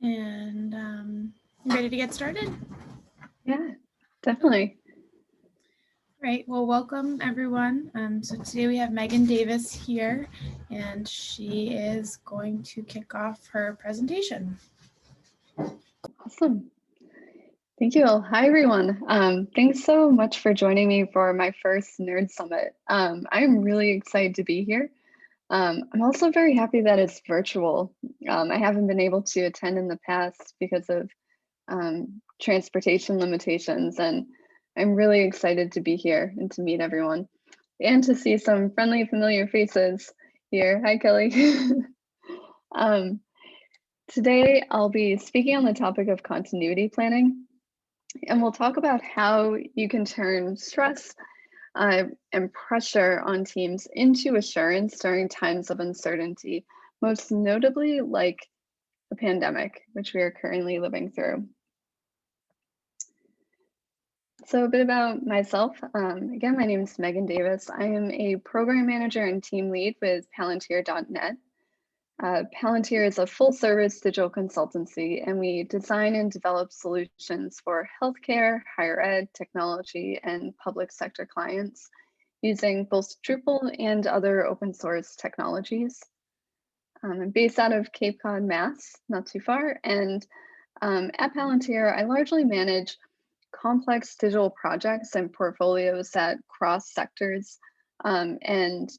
And you ready to get started? Yeah, definitely. Right. Well, welcome everyone. So today we have Megan Davis here, and she is going to kick off her presentation. Awesome. Thank you all. Hi, everyone. Thanks so much for joining me for my first Nerd Summit. I'm really excited to be here. I'm also very happy that it's virtual. I haven't been able to attend in the past because of transportation limitations, and I'm really excited to be here and to meet everyone and to see some friendly, familiar faces here. Hi, Kelly. Today, I'll be speaking on the topic of continuity planning, and we'll talk about how you can turn stress and pressure on teams into assurance during times of uncertainty, most notably like the pandemic, which we are currently living through. So a bit about myself. Again, my name is Megan Davis. I am a program manager and team lead with Palantir.net. Palantir is a full-service digital consultancy, and we design and develop solutions for healthcare, higher ed, technology, and public sector clients using both Drupal and other open source technologies. I'm based out of Cape Cod, Mass, not too far, and at Palantir, I largely manage complex digital projects and portfolios that cross sectors and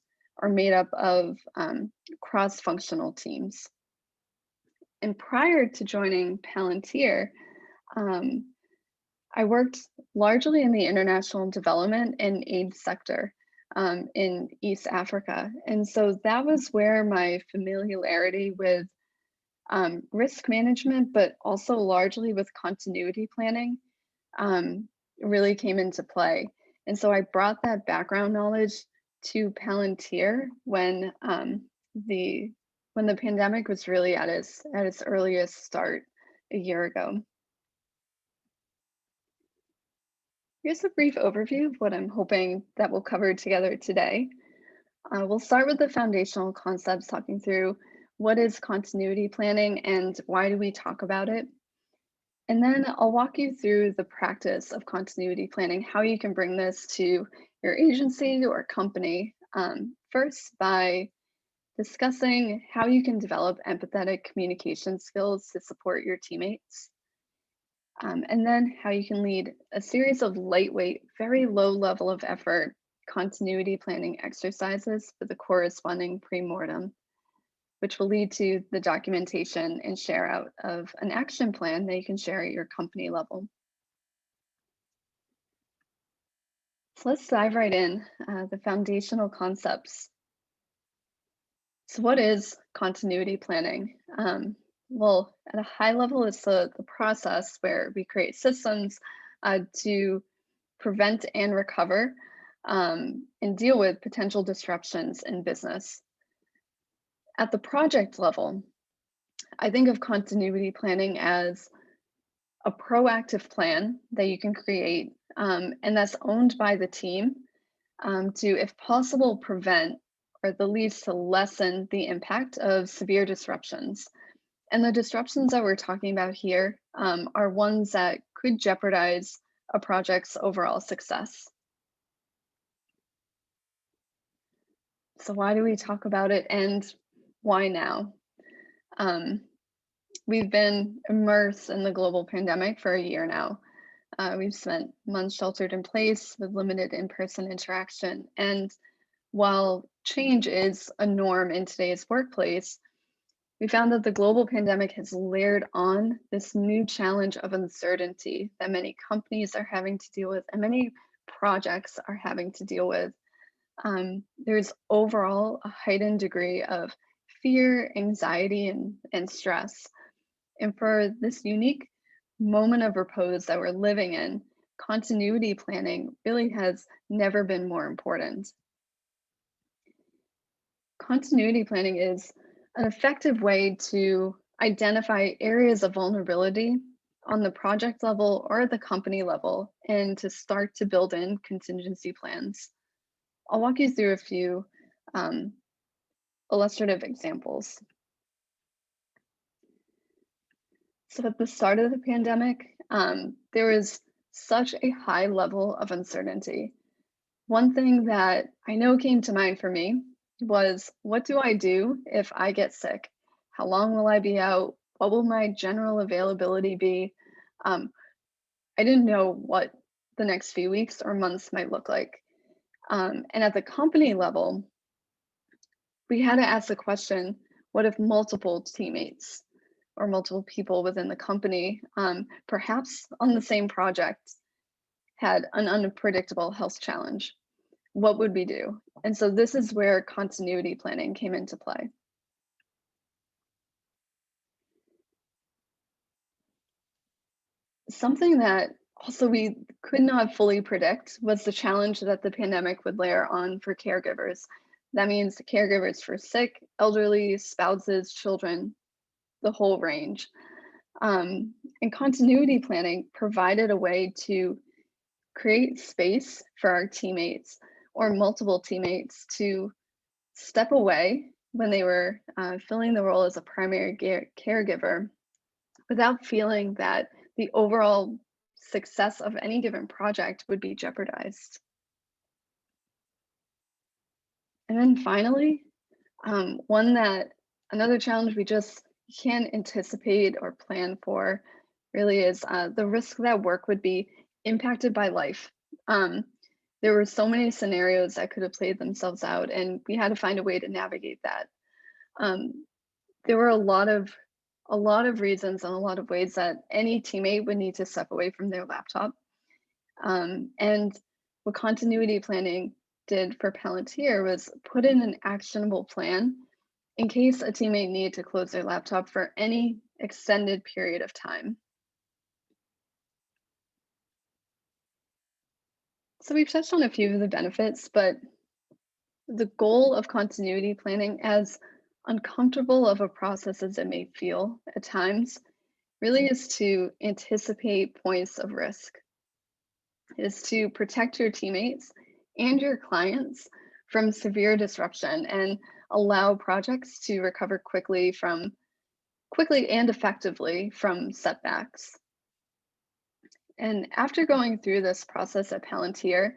are made up of cross-functional teams. And prior to joining Palantir, I worked largely in the international development and aid sector in East Africa. And so that was where my familiarity with risk management, but also largely with continuity planning, really came into play. And so I brought that background knowledge to Palantir when the pandemic was really at its earliest start a year ago. Here's a brief overview of what I'm hoping that we'll cover together today. We'll start with the foundational concepts, talking through what is continuity planning and why do we talk about it. And then I'll walk you through the practice of continuity planning, how you can bring this to your agency or company. First, by discussing how you can develop empathetic communication skills to support your teammates. And then how you can lead a series of lightweight, very low level of effort continuity planning exercises with a corresponding pre-mortem, which will lead to the documentation and share out of an action plan that you can share at your company level. So let's dive right in, the foundational concepts. So what is continuity planning? Well, at a high level, it's the process where we create systems to prevent and recover and deal with potential disruptions in business. At the project level, I think of continuity planning as a proactive plan that you can create and that's owned by the team to, if possible, prevent or at the least to lessen the impact of severe disruptions. And the disruptions that we're talking about here are ones that could jeopardize a project's overall success. So why do we talk about it and why now? We've been immersed in the global pandemic for a year now. We've spent months sheltered in place with limited in-person interaction. And while change is a norm in today's workplace, we found that the global pandemic has layered on this new challenge of uncertainty that many companies are having to deal with and many projects are having to deal with. There's overall a heightened degree of fear, anxiety, and stress. And for this unique moment of repose that we're living in, continuity planning really has never been more important. Continuity planning is an effective way to identify areas of vulnerability on the project level or the company level and to start to build in contingency plans. I'll walk you through a illustrative examples. So at the start of the pandemic, there was such a high level of uncertainty. One thing that I know came to mind for me was, what do I do if I get sick? How long will I be out? What will my general availability be? Um, I didn't know what the next few weeks or months might look like. And at the company level, we had to ask the question, what if multiple teammates or multiple people within the company, perhaps on the same project, had an unpredictable health challenge? What would we do? And so this is where continuity planning came into play. Something that also we could not fully predict was the challenge that the pandemic would layer on for caregivers. That means caregivers for sick, elderly, spouses, children, the whole range. And continuity planning provided a way to create space for our teammates or multiple teammates to step away when they were filling the role as a primary caregiver without feeling that the overall success of any given project would be jeopardized. And then finally, another challenge we just can't anticipate or plan for really is the risk that work would be impacted by life. There were so many scenarios that could have played themselves out, and we had to find a way to navigate that. There were a lot of reasons and a lot of ways that any teammate would need to step away from their laptop. And what continuity planning did for Palantir was put in an actionable plan in case a teammate needed to close their laptop for any extended period of time. So we've touched on a few of the benefits, but the goal of continuity planning, as uncomfortable of a process as it may feel at times, really is to anticipate points of risk, is to protect your teammates and your clients from severe disruption and allow projects to recover quickly and effectively from setbacks. And after going through this process at Palantir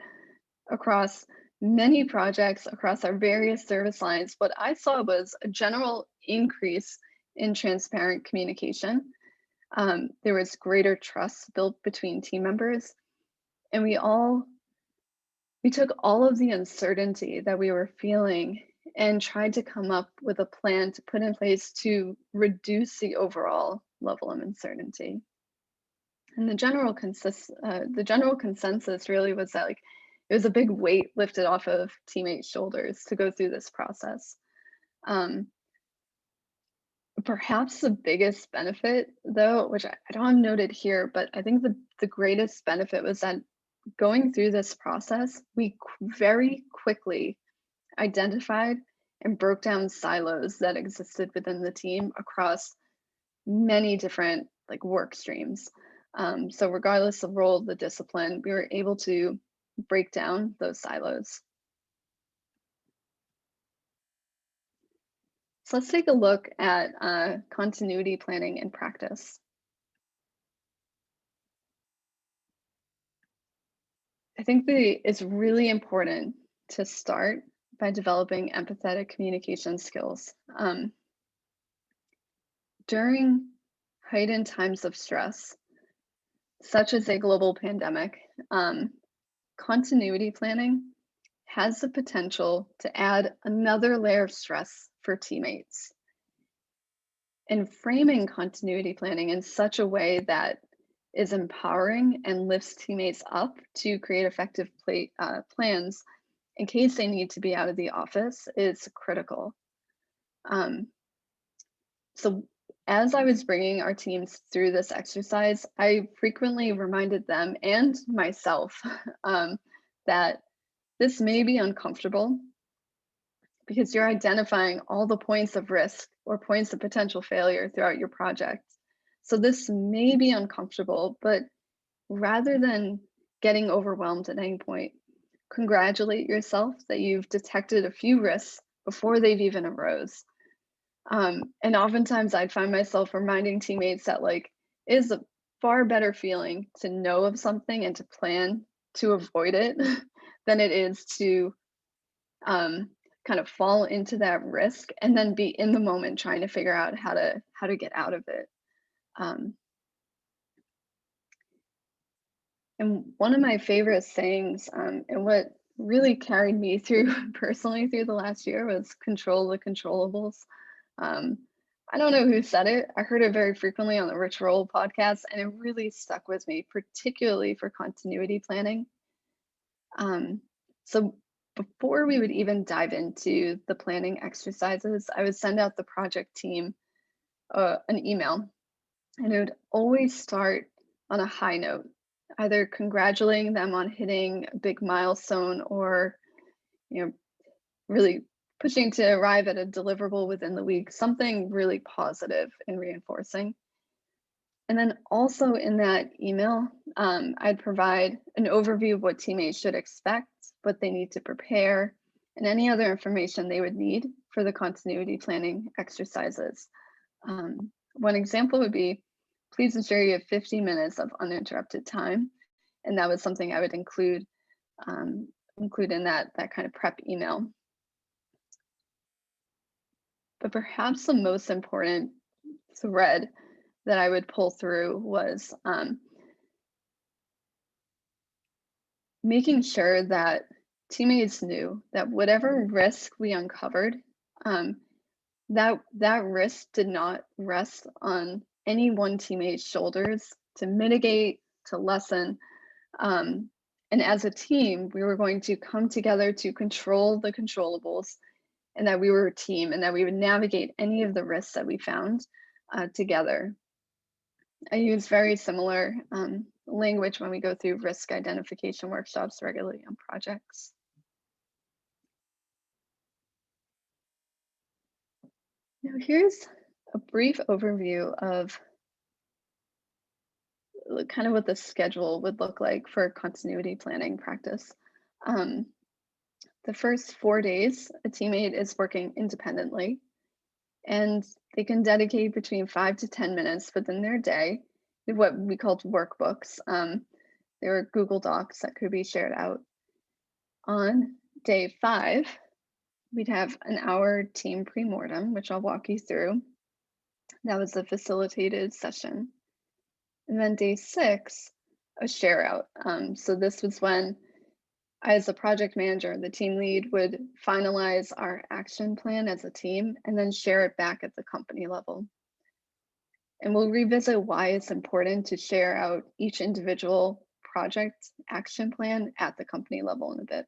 across many projects across our various service lines, what I saw was a general increase in transparent communication. There was greater trust built between team members, and we took all of the uncertainty that we were feeling and tried to come up with a plan to put in place to reduce the overall level of uncertainty. And the general consensus really was that it was a big weight lifted off of teammates' shoulders to go through this process. Perhaps the biggest benefit, though, which I don't have noted here, but I think the greatest benefit was that going through this process, we very quickly identified and broke down silos that existed within the team across many different work streams. So regardless of role, the discipline, we were able to break down those silos. So let's take a look at continuity planning in practice. I think it's really important to start by developing empathetic communication skills. During heightened times of stress, such as a global pandemic, continuity planning has the potential to add another layer of stress for teammates. And framing continuity planning in such a way that is empowering and lifts teammates up to create effective plans in case they need to be out of the office is critical. So as I was bringing our teams through this exercise, I frequently reminded them and myself that this may be uncomfortable because you're identifying all the points of risk or points of potential failure throughout your project. So this may be uncomfortable, but rather than getting overwhelmed at any point, congratulate yourself that you've detected a few risks before they've even arose. And oftentimes I'd find myself reminding teammates that like it is a far better feeling to know of something and to plan to avoid it than it is to kind of fall into that risk and then be in the moment trying to figure out how to get out of it. Um, and one of my favorite sayings, and what really carried me through personally through the last year, was control the controllables. Um, I don't know who said it. I heard it very frequently on the Rich Roll podcast, and it really stuck with me, particularly for continuity planning. So before we would even dive into the planning exercises, I would send out the project team an email, and it would always start on a high note, either congratulating them on hitting a big milestone or, really pushing to arrive at a deliverable within the week, something really positive and reinforcing. And then also in that email, I'd provide an overview of what teammates should expect, what they need to prepare, and any other information they would need for the continuity planning exercises. One example would be, please ensure you have 50 minutes of uninterrupted time. And that was something I would include in that kind of prep email. But perhaps the most important thread that I would pull through was making sure that teammates knew that whatever risk we uncovered, that risk did not rest on any one teammate's shoulders to mitigate, to lessen. And as a team, we were going to come together to control the controllables, and that we were a team, and that we would navigate any of the risks that we found together. I use very similar language when we go through risk identification workshops regularly on projects. Now here's a brief overview of kind of what the schedule would look like for continuity planning practice. The first 4 days, a teammate is working independently, and they can dedicate between 5 to 10 minutes within their day to what we called workbooks. They were Google Docs that could be shared out. On day 5, we'd have an hour team pre-mortem, which I'll walk you through. That was a facilitated session. And then day 6, a share out. So this was when I, as a project manager, the team lead, would finalize our action plan as a team and then share it back at the company level. And we'll revisit why it's important to share out each individual project action plan at the company level in a bit.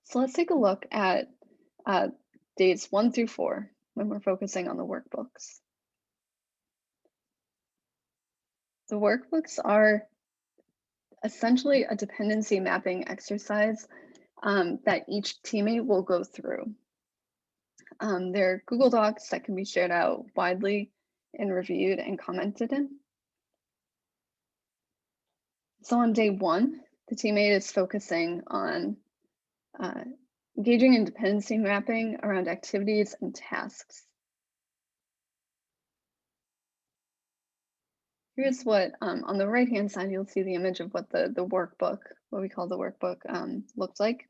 So let's take a look at days 1 through 4 when we're focusing on the workbooks. The workbooks are essentially a dependency mapping exercise that each teammate will go through. They're Google Docs that can be shared out widely and reviewed and commented in. So on day 1, the teammate is focusing on engaging in dependency mapping around activities and tasks. Here's what, on the right-hand side, you'll see the image of what the workbook, what we call the workbook, looked like.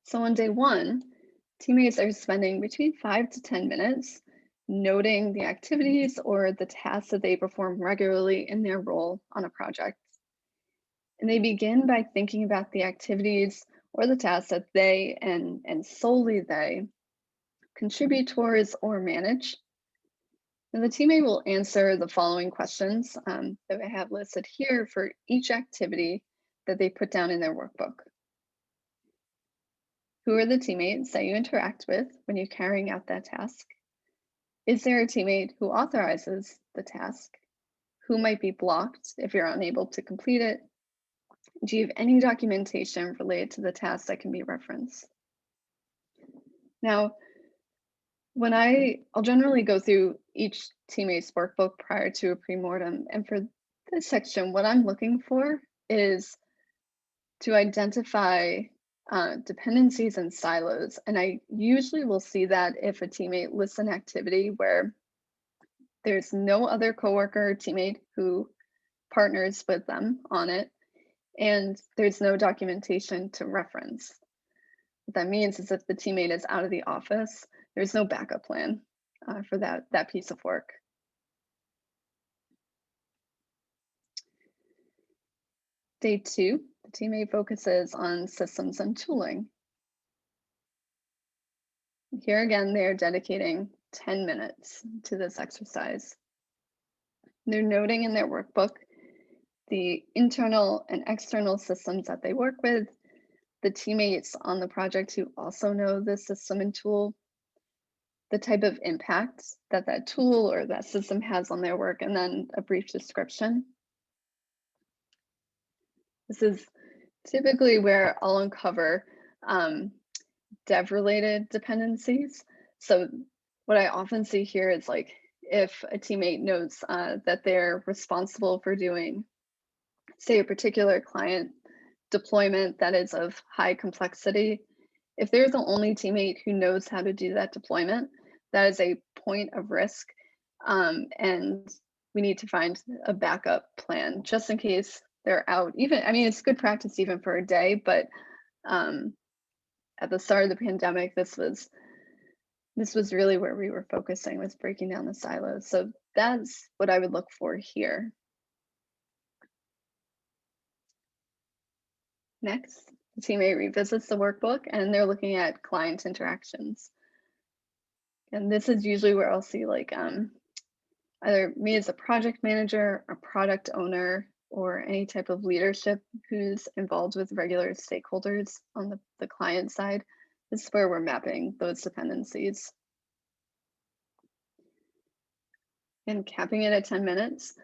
So on day 1, teammates are spending between 5 to 10 minutes noting the activities or the tasks that they perform regularly in their role on a project. And they begin by thinking about the activities or the tasks that they and solely they contribute towards or manage. And the teammate will answer the following questions that I have listed here for each activity that they put down in their workbook. Who are the teammates that you interact with when you're carrying out that task? Is there a teammate who authorizes the task? Who might be blocked if you're unable to complete it? Do you have any documentation related to the task that can be referenced? Now, when I'll generally go through each teammate's workbook prior to a pre-mortem, and for this section, what I'm looking for is to identify dependencies and silos. And I usually will see that if a teammate lists an activity where there's no other coworker or teammate who partners with them on it, and there's no documentation to reference. What that means is if the teammate is out of the office, there's no backup plan for that piece of work. Day 2, the teammate focuses on systems and tooling. Here again, they're dedicating 10 minutes to this exercise. They're noting in their workbook the internal and external systems that they work with, the teammates on the project who also know the system and tool, the type of impact that that tool or that system has on their work, and then a brief description. This is typically where I'll uncover dev-related dependencies. So what I often see here is like if a teammate knows that they're responsible for doing, say, a particular client deployment that is of high complexity, if they're the only teammate who knows how to do that deployment, that is a point of risk. And we need to find a backup plan just in case they're out. Even, I mean, it's good practice even for a day, but at the start of the pandemic, this was really where we were focusing, was breaking down the silos. So that's what I would look for here. Next, the teammate revisits the workbook and they're looking at client interactions. And this is usually where I'll see like either me as a project manager, a product owner, or any type of leadership who's involved with regular stakeholders on the client side. This is where we're mapping those dependencies. And capping it at 10 minutes,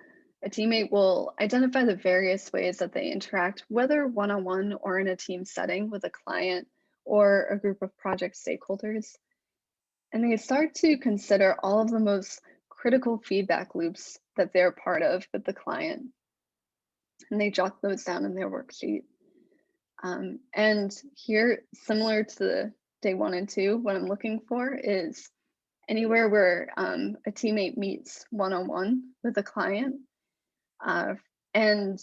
a teammate will identify the various ways that they interact, whether one-on-one or in a team setting with a client or a group of project stakeholders. And they start to consider all of the most critical feedback loops that they're part of with the client. And they jot those down in their worksheet. And here, similar to the day 1 and 2, what I'm looking for is anywhere where a teammate meets one-on-one with a client. And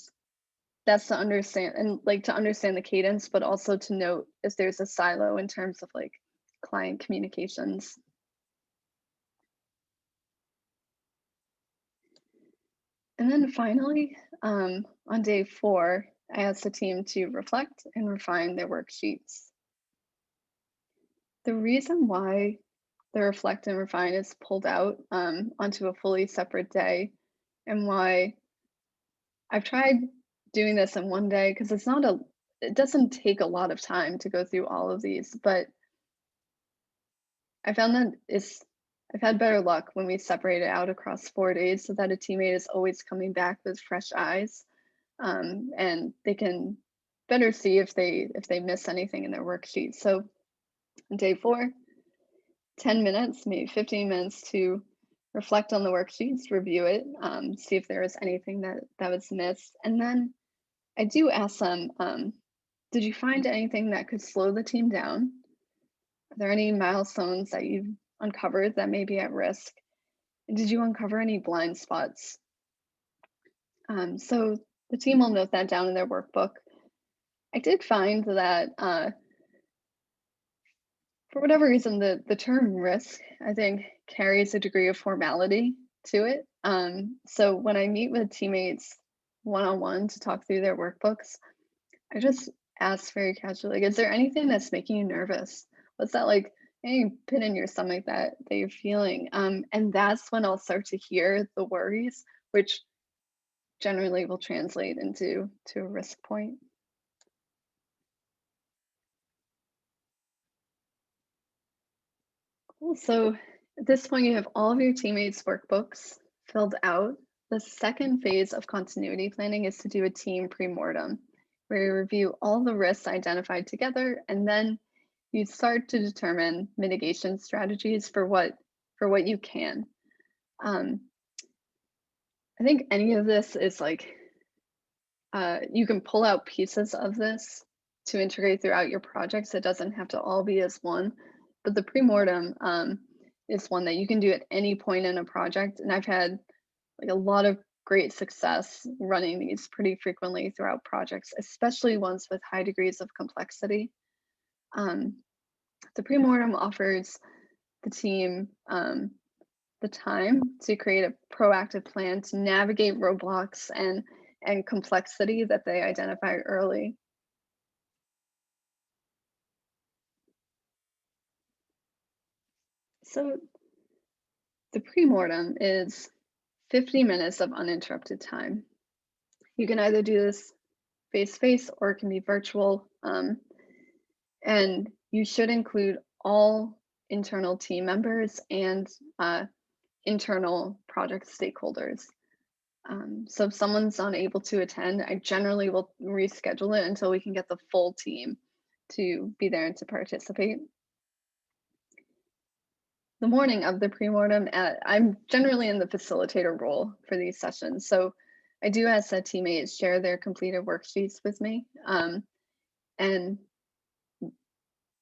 that's to understand, and like to understand the cadence, but also to note if there's a silo in terms of like client communications. And then finally, on day 4, I asked the team to reflect and refine their worksheets. The reason why the reflect and refine is pulled out onto a fully separate day, and why I've tried doing this in one day, because it doesn't take a lot of time to go through all of these, but I found that I've had better luck when we separate it out across 4 days so that a teammate is always coming back with fresh eyes, and they can better see if they miss anything in their worksheet. So on day 4, 10 minutes, maybe 15 minutes to reflect on the worksheets, review it, see if there was anything that was missed. And then I do ask them, did you find anything that could slow the team down? Are there any milestones that you've uncovered that may be at risk? And did you uncover any blind spots? So the team will note that down in their workbook. I did find that for whatever reason, the term risk, I think, carries a degree of formality to it. So when I meet with teammates one-on-one to talk through their workbooks, I just ask very casually, like, is there anything that's making you nervous? What's that like, any pit in your stomach that you're feeling? And that's when I'll start to hear the worries, which generally will translate into a risk point. Cool. So at this point, you have all of your teammates' workbooks filled out. The second phase of continuity planning is to do a team pre-mortem, where you review all the risks identified together, and then you start to determine mitigation strategies for what you can. I think any of this is like, you can pull out pieces of this to integrate throughout your projects. It doesn't have to all be as one, but the pre-mortem is one that you can do at any point in a project. And I've had like a lot of great success running these pretty frequently throughout projects, especially ones with high degrees of complexity. The pre-mortem offers the team the time to create a proactive plan to navigate roadblocks and complexity that they identify early. So the pre-mortem is 50 minutes of uninterrupted time. You can either do this face-to-face or it can be virtual. And you should include all internal team members and internal project stakeholders. So if someone's unable to attend, I generally will reschedule it until we can get the full team to be there and to participate. The morning of the pre-mortem, I'm generally in the facilitator role for these sessions. So I do ask that teammates share their completed worksheets with me. And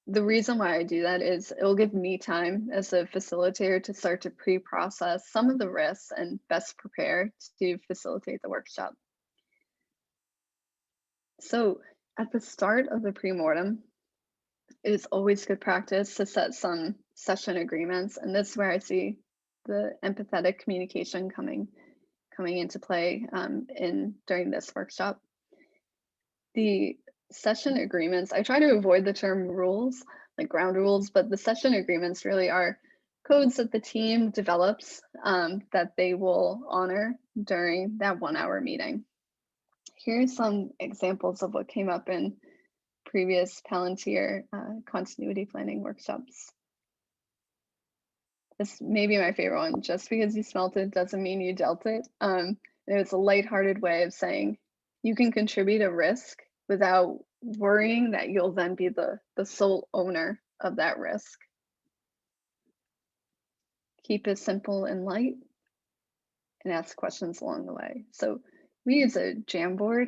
the reason why I do that is it will give me time as a facilitator to start to pre-process some of the risks and best prepare to facilitate the workshop. So at the start of the pre-mortem, it is always good practice to set some session agreements. And this is where I see the empathetic communication coming into play during this workshop. The session agreements, I try to avoid the term rules, like ground rules, but the session agreements really are codes that the team develops that they will honor during that 1 hour meeting. Here are some examples of what came up in previous Palantir continuity planning workshops. This may be my favorite one. Just because you smelt it doesn't mean you dealt it. It's a lighthearted way of saying you can contribute a risk without worrying that you'll then be the sole owner of that risk. Keep it simple and light and ask questions along the way. So we use a Jamboard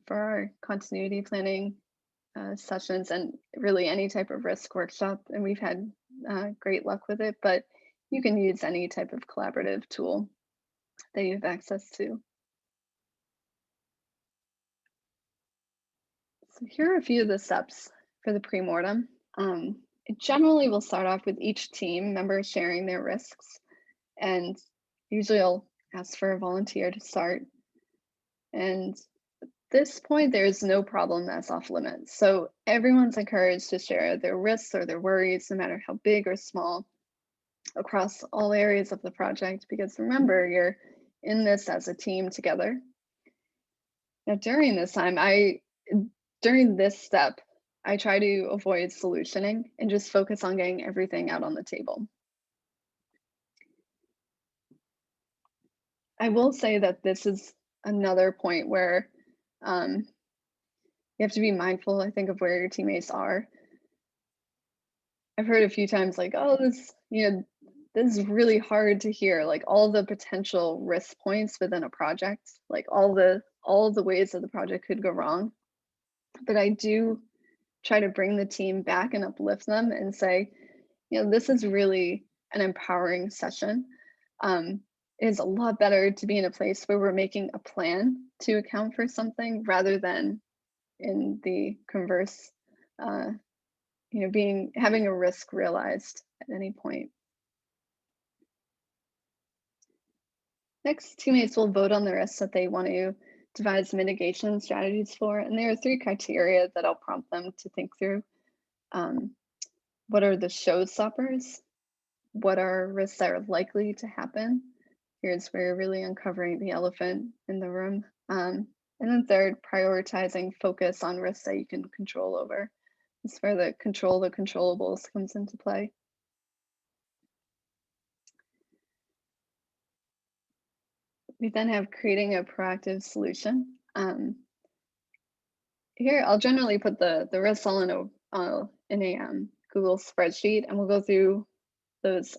for our continuity planning sessions and really any type of risk workshop. And we've had great luck with it, but you can use any type of collaborative tool that you have access to. So here are a few of the steps for the pre-mortem. It generally will start off with each team member sharing their risks, and usually I'll ask for a volunteer to start. And at this point, there is no problem that's off limits. So everyone's encouraged to share their risks or their worries, no matter how big or small, across all areas of the project, because remember, you're in this as a team together. Now, during this time, during this step, I try to avoid solutioning and just focus on getting everything out on the table. I will say that this is another point where you have to be mindful, I think, of where your teammates are. I've heard a few times like, oh, this is really hard to hear, like all the potential risk points within a project, like all the ways that the project could go wrong. But I do try to bring the team back and uplift them and say, this is really an empowering session. It is a lot better to be in a place where we're making a plan to account for something rather than in the converse, having a risk realized at any point. Next, teammates will vote on the risks that they want to devise mitigation strategies for. And there are 3 criteria that I'll prompt them to think through. What are the showstoppers? What are risks that are likely to happen? Here's where you're really uncovering the elephant in the room. And then third, prioritizing focus on risks that you can control over. This is where the controllables comes into play. We then have creating a proactive solution. Here, I'll generally put the risks all in a Google spreadsheet, and we'll go through those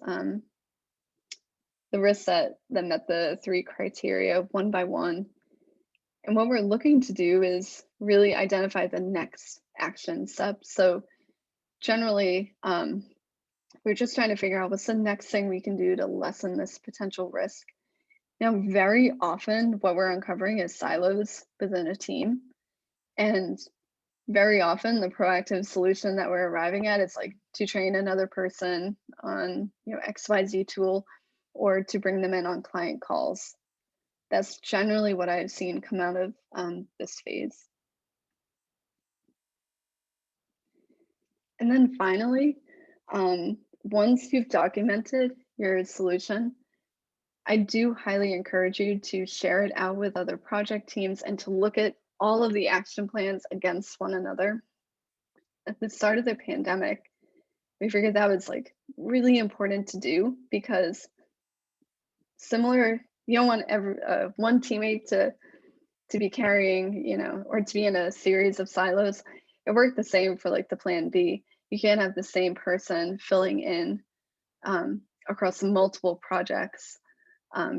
the risks that met the 3 criteria one by one. And what we're looking to do is really identify the next action steps. So generally, we're just trying to figure out what's the next thing we can do to lessen this potential risk. Now, very often what we're uncovering is silos within a team. And very often the proactive solution that we're arriving at is like to train another person on, XYZ tool, or to bring them in on client calls. That's generally what I've seen come out of this phase. And then finally, once you've documented your solution, I do highly encourage you to share it out with other project teams and to look at all of the action plans against one another. At the start of the pandemic, we figured that was like really important to do, because similar, you don't want one teammate to be carrying, or to be in a series of silos. It worked the same for like the plan B. You can't have the same person filling in across multiple projects,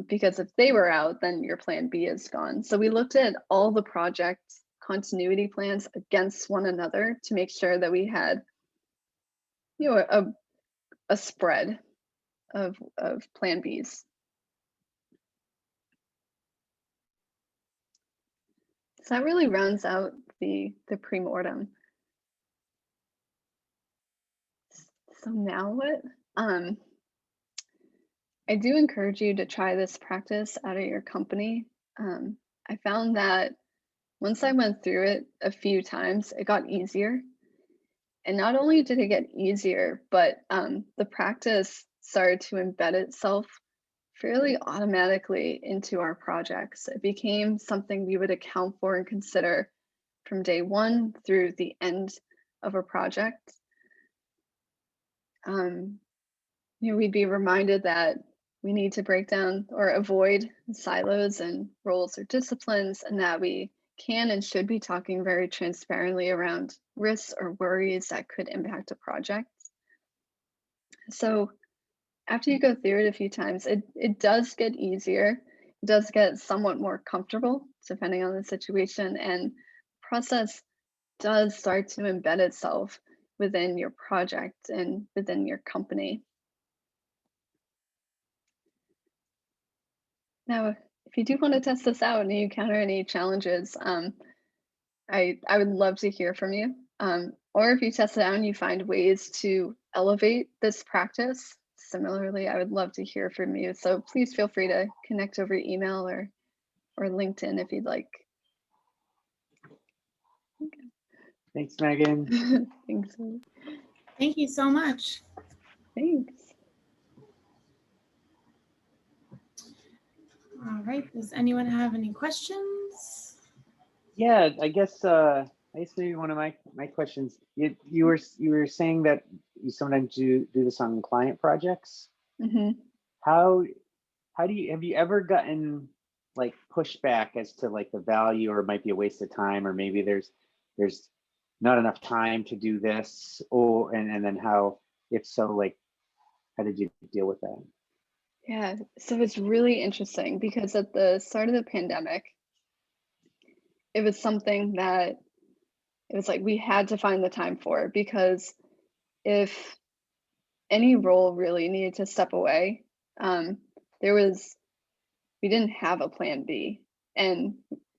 because if they were out, then your plan B is gone. So we looked at all the project continuity plans against one another to make sure that we had, a spread of plan Bs. So that really rounds out the pre-mortem. So now what? I do encourage you to try this practice out at your company. I found that once I went through it a few times, it got easier. And not only did it get easier, but the practice started to embed itself fairly automatically into our projects. It became something we would account for and consider from day one through the end of a project. We'd be reminded that we need to break down or avoid silos and roles or disciplines, and that we can and should be talking very transparently around risks or worries that could impact a project. So after you go through it a few times, it does get easier. It does get somewhat more comfortable depending on the situation, and process does start to embed itself within your project and within your company. Now, if you do want to test this out and you encounter any challenges, I would love to hear from you. Or if you test it out and you find ways to elevate this practice, similarly, I would love to hear from you. So please feel free to connect over email or LinkedIn if you'd like. Okay. Thanks, Megan. Thanks. Thank you so much. Thanks. All right, does anyone have any questions? Yeah, I guess maybe one of my questions. You were saying that you sometimes do this on client projects. Mm-hmm. How do you, have you ever gotten like pushback as to like the value, or it might be a waste of time, or maybe there's not enough time to do this, or and then how, if so, like how did you deal with that? Yeah, so it's really interesting because at the start of the pandemic, it was something that it was like we had to find the time for, because if any role really needed to step away, we didn't have a plan B, and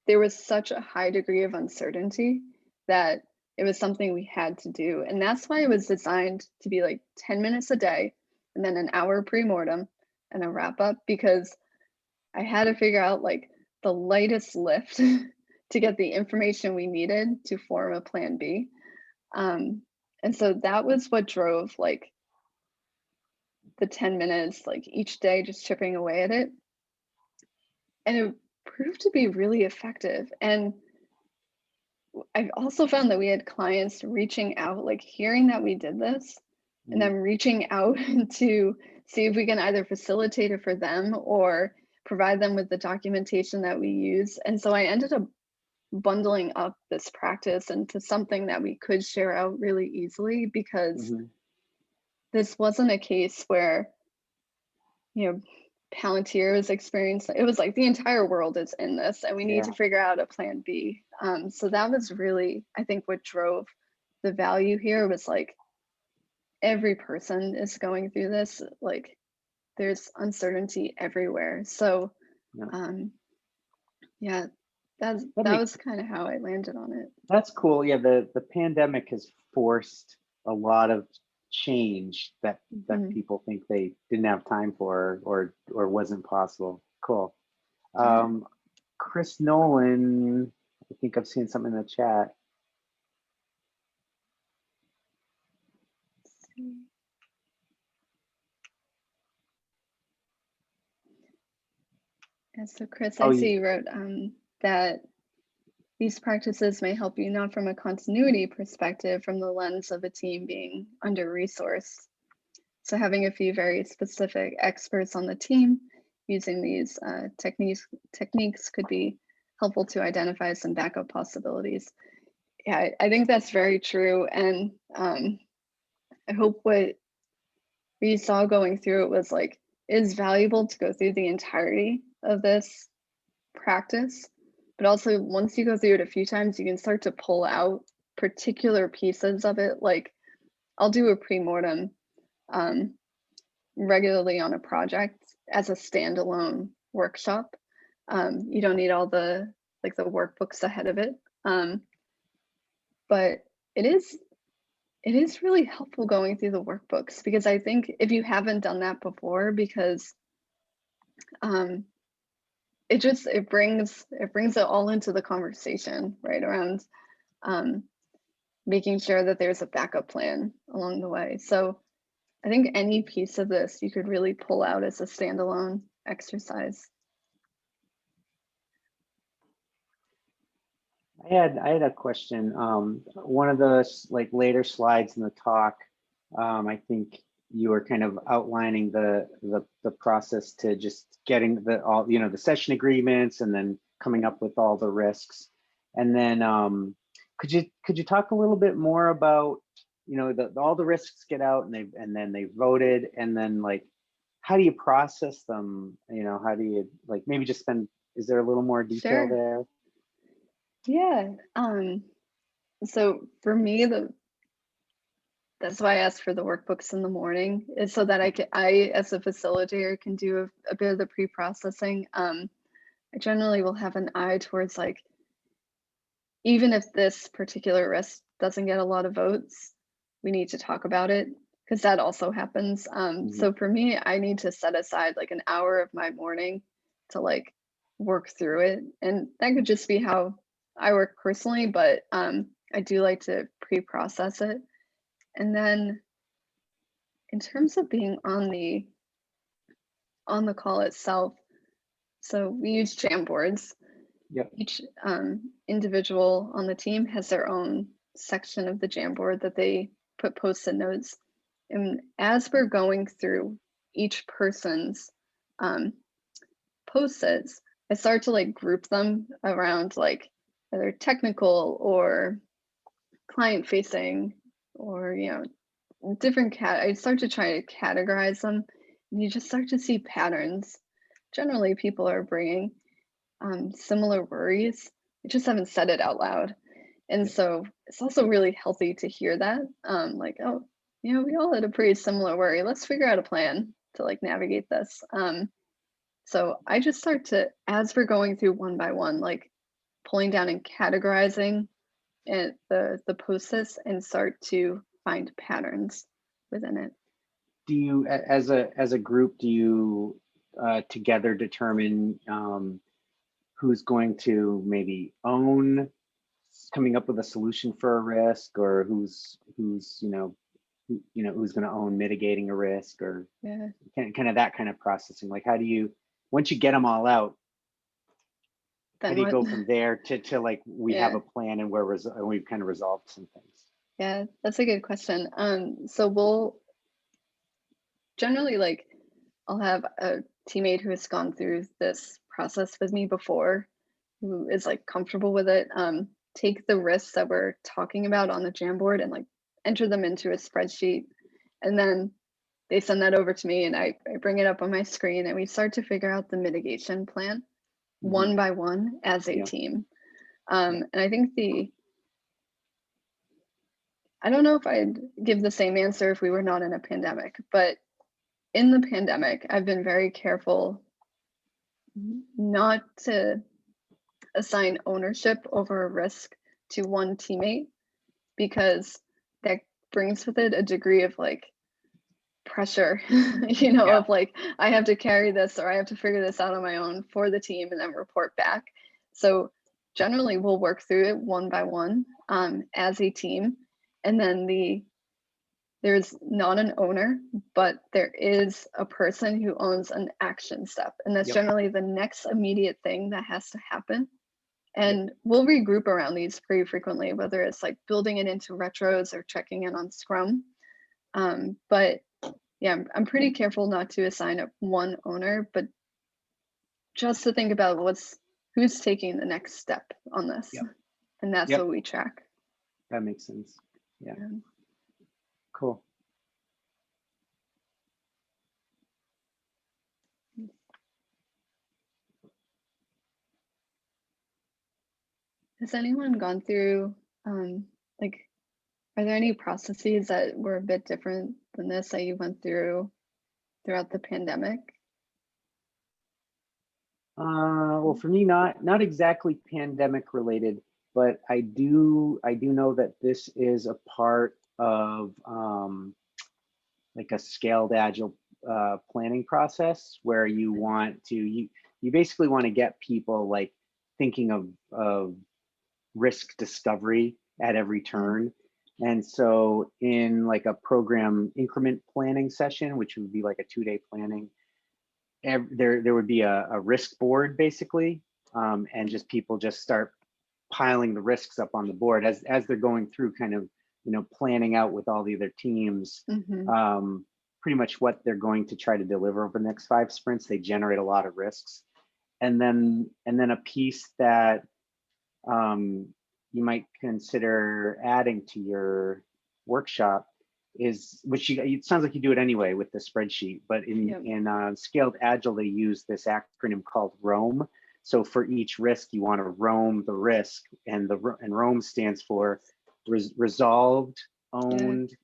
there was such a high degree of uncertainty that it was something we had to do. And that's why it was designed to be like 10 minutes a day and then an hour pre-mortem and a wrap up, because I had to figure out like the lightest lift to get the information we needed to form a plan B. And so that was what drove like the 10 minutes, like each day, just chipping away at it. And it proved to be really effective. And I've also found that we had clients reaching out, like hearing that we did this, and then reaching out to see if we can either facilitate it for them or provide them with the documentation that we use. And so I ended up bundling up this practice into something that we could share out really easily, because this wasn't a case where, Palantir is experiencing, it was like the entire world is in this and we need to figure out a plan B. So that was really, I think, what drove the value here was like every person is going through this, like there's uncertainty everywhere. So Yeah. yeah, that was kind of how I landed on it. That's cool. Yeah, the pandemic has forced a lot of change that people think they didn't have time for or wasn't possible. Cool. Chris Nolan, I think I've seen something in the chat. And so Chris, I see you wrote that these practices may help you not from a continuity perspective, from the lens of a team being under-resourced. So having a few very specific experts on the team using these techniques could be helpful to identify some backup possibilities. Yeah, I think that's very true. And I hope what we saw going through it was like, it is valuable to go through the entirety of this practice, but also once you go through it a few times, you can start to pull out particular pieces of it. Like I'll do a pre-mortem regularly on a project as a standalone workshop. You don't need all the workbooks ahead of it, but it is really helpful going through the workbooks, because I think if you haven't done that before, because it brings it all into the conversation, right, around making sure that there's a backup plan along the way. So I think any piece of this you could really pull out as a standalone exercise. I had a question. One of the later slides in the talk, I think you were kind of outlining the process to just getting the session agreements and then coming up with all the risks. And then could you talk a little bit more about, all the risks get out and then they voted, and then how do you process them? How do you maybe just is there a little more detail there? Yeah. So for me, that's why I asked for the workbooks in the morning, is so that I as a facilitator can do a bit of the pre-processing. I generally will have an eye towards even if this particular risk doesn't get a lot of votes, we need to talk about it, because that also happens. So for me, I need to set aside an hour of my morning to work through it. And that could just be how I work personally, but I do like to pre-process it. And then in terms of being on the call itself, so we use Jamboards. Yep. Each individual on the team has their own section of the Jamboard that they put post-it notes. And as we're going through each person's post-its, I start to group them around either technical or client-facing, or different I start to try to categorize them, and you just start to see patterns. Generally, people are bringing similar worries. I just haven't said it out loud. And so it's also really healthy to hear that, oh, we all had a pretty similar worry. Let's figure out a plan to navigate this. So I just start to, as we're going through one by one, pulling down and categorizing the post-its, and start to find patterns within it. Do you, as a group, do you together determine who's going to maybe own coming up with a solution for a risk, or who's going to own mitigating a risk, or kind of that kind of processing? How do you, once you get them all out, how do you go from there to we have a plan and we've kind of resolved some things? Yeah, that's a good question. So we'll generally I'll have a teammate who has gone through this process with me before, who is comfortable with it, take the risks that we're talking about on the Jamboard and enter them into a spreadsheet, and then they send that over to me, and I bring it up on my screen, and we start to figure out the mitigation plan one by one as a team. And I think I don't know if I'd give the same answer if we were not in a pandemic, but in the pandemic, I've been very careful not to assign ownership over a risk to one teammate, because that brings with it a degree of like pressure, you know, Yeah. of like, I have to carry this or I have to figure this out on my own for the team and then report back. So generally we'll work through it one by one as a team. And then there's not an owner, but there is a person who owns an action step. And that's Yep. generally the next immediate thing that has to happen. Yep. And we'll regroup around these pretty frequently, whether it's like building it into retros or checking in on Scrum. But yeah, I'm pretty careful not to assign up one owner, but just to think about who's taking the next step on this. Yep. And that's Yep. what we track. That makes sense. Yeah. Yeah. Cool. Has anyone gone through, like, are there any processes that were a bit different than this that you went through throughout the pandemic? Well, for me, not exactly pandemic related, but I do know that this is a part of like a scaled agile planning process where you want to you basically want to get people like thinking of risk discovery at every turn. And so in like a program increment planning session, which would be like a 2-day planning, there would be a risk board basically, and just people just start piling the risks up on the board as they're going through kind of, you know, planning out with all the other teams, pretty much what they're going to try to deliver over the next 5 sprints. They generate a lot of risks. And then a piece that you might consider adding to your workshop is, which it sounds like you do it anyway with the spreadsheet, but in Scaled Agile, they use this acronym called ROAM. So for each risk, you want to roam the risk, and ROAM stands for resolved, owned,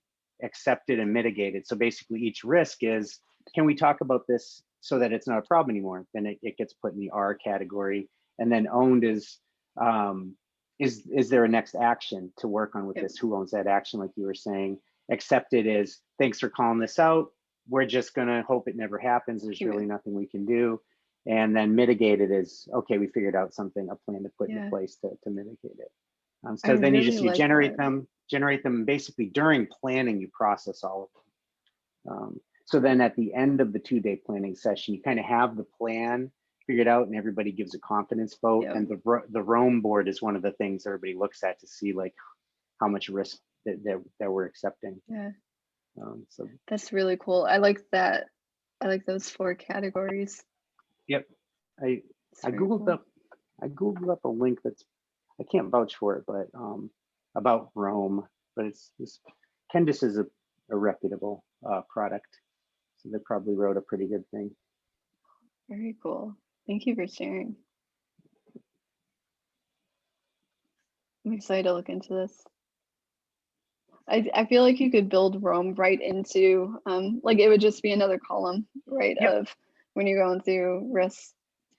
accepted, and mitigated. So basically each risk is, can we talk about this so that it's not a problem anymore? Then it gets put in the R category. And then owned is there a next action to work on with this? Who owns that action, like you were saying? Accepted is, thanks for calling this out. We're just gonna hope it never happens. There's really nothing we can do. And then mitigated is, okay, we figured out something, a plan to put into place to mitigate it. So then you generate them basically during planning. You process all of them. So then at the end of the 2-day planning session, you kind of have the plan figured out, and everybody gives a confidence vote. And the ROAM board is one of the things everybody looks at to see like how much risk that we're accepting. So that's really cool. I like that. I like those 4 categories. Yep. I googled up a link that's, I can't vouch for it, but about ROAM, but it's Candice is a reputable product, so they probably wrote a pretty good thing. Very cool. Thank you for sharing. I'm excited to look into this. I feel like you could build ROAM right into, like it would just be another column, right? Of when you're going through risks.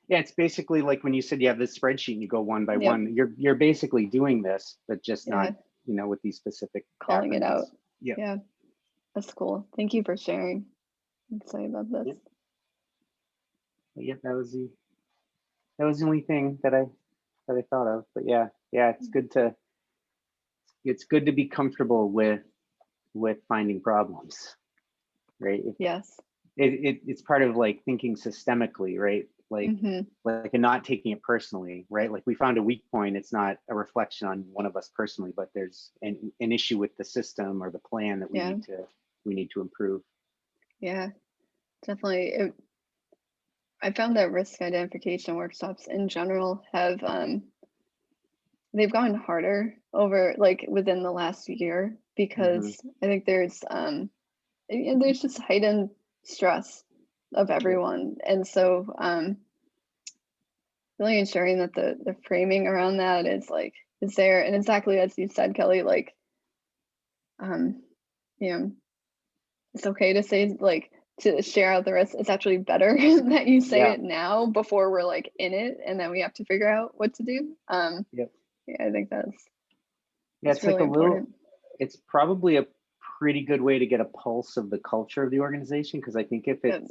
Yeah, it's basically like when you said you have this spreadsheet and you go one by one. You're basically doing this, but just not, you know, with these specific calling it out. Yeah, that's cool. Thank you for sharing. I'm excited about this. That was the only thing that I thought of. But yeah, it's good to be comfortable with finding problems, right? Yes. It's part of like thinking systemically, right? Like and not taking it personally, right? Like we found a weak point. It's not a reflection on one of us personally, but there's an issue with the system or the plan that we need to improve. Yeah, definitely. I found that risk identification workshops in general have they've gone harder over like within the last year, because I think there's just heightened stress of everyone. And so really ensuring that the framing around that is there, and exactly as you said, Kelly, like You know, it's okay to say, like, to share out the risk. It's actually better that you say Yeah. it now before we're like in it and then we have to figure out what to do. Yep. Yeah, I think that's Yeah, it's it's like really a little, important. it's probably a pretty good way to get a pulse of the culture of the organization. Because I think if Good.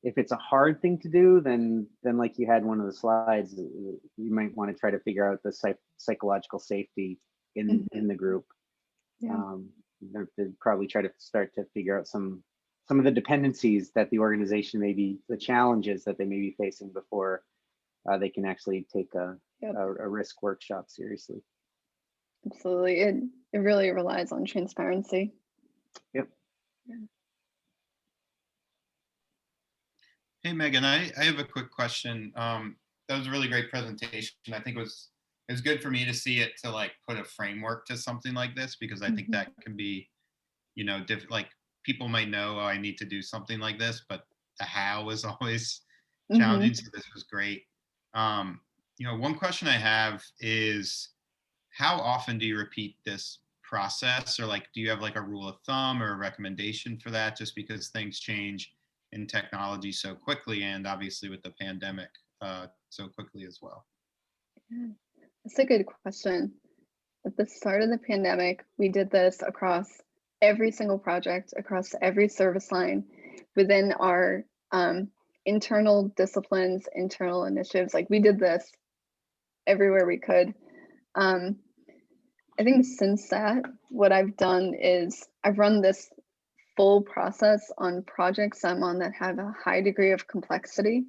it's a hard thing to do, then like you had one of the slides, you might want to try to figure out the psychological safety in the group. Yeah. They'd probably try to start to figure out some of the dependencies that the organization may be, the challenges that they may be facing before they can actually take a Yep. a risk workshop seriously. Absolutely. It really relies on transparency. Yep. Hey, Megan, I have a quick question. That was a really great presentation. I think it was good for me to see it, to like put a framework to something like this, because I think that can be, you know, like people might know, oh, I need to do something like this, but the how is always challenging. So this was great. You know, one question I have is, how often do you repeat this process? Or like, do you have like a rule of thumb or a recommendation for that? Just because things change in technology so quickly, and obviously with the pandemic so quickly as well. Yeah, that's a good question. At the start of the pandemic, we did this across every single project, across every service line, within our internal disciplines, internal initiatives. Like, we did this everywhere we could. I think since that, what I've done is I've run this full process on projects I'm on that have a high degree of complexity.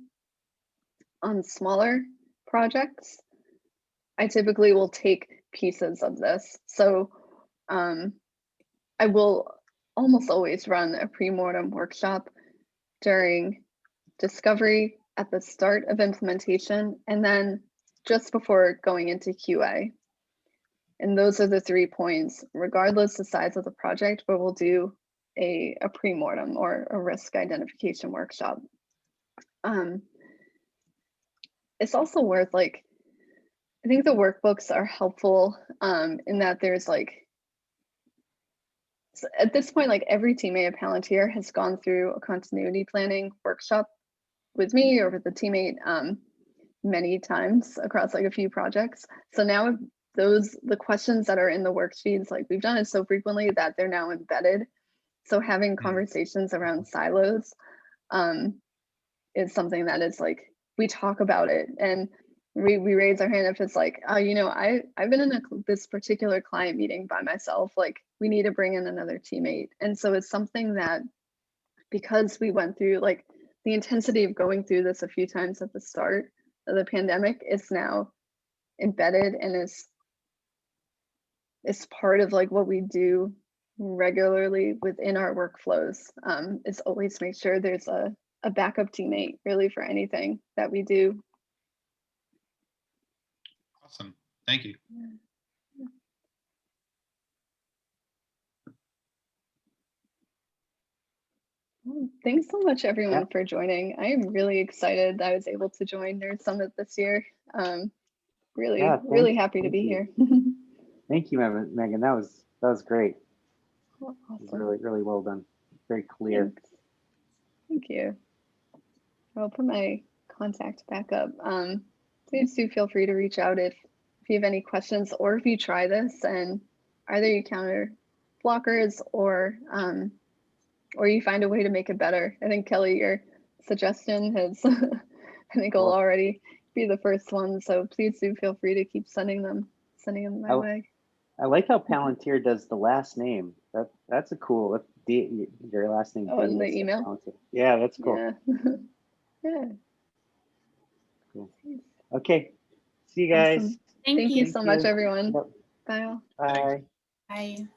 On smaller projects, I typically will take pieces of this. So I will almost always run a pre-mortem workshop during discovery, at the start of implementation, and then just before going into QA. And those are the 3 points, regardless the size of the project, but we'll do a pre-mortem or a risk identification workshop. It's also worth, like, I think the workbooks are helpful in that there's like, so at this point, like every teammate at Palantir has gone through a continuity planning workshop with me or with the teammate many times across like a few projects. So now the questions that are in the worksheets, like we've done it so frequently that they're now embedded. So having conversations around silos is something that is like, we talk about it and we raise our hand if it's like, oh, you know, I've been in this particular client meeting by myself, like we need to bring in another teammate. And so it's something that, because we went through like the intensity of going through this a few times at the start of the pandemic, is now embedded and is part of like what we do regularly within our workflows. Is always make sure there's a backup teammate really for anything that we do. Awesome. Thank you. Well, thanks so much, everyone, for joining. I am really excited that I was able to join Nerd Summit this year. Really happy to be here. Thank you, Megan. That was great. Well, awesome. Really well done. Very clear. Thanks. Thank you. I'll put my contact back up. Please do feel free to reach out if you have any questions, or if you try this and either you counter blockers or you find a way to make it better. I think, Kelly, your suggestion has, I think will already be the first one. So please do feel free to keep sending them my way. I like how Palantir does the last name. That's a cool, your last name. Oh, in the email? Palantir. Yeah, that's cool. Yeah. Yeah. Cool. Okay. See you guys. Awesome. Thank Thank you. you so much, everyone. Yep. Bye all. Bye. Bye.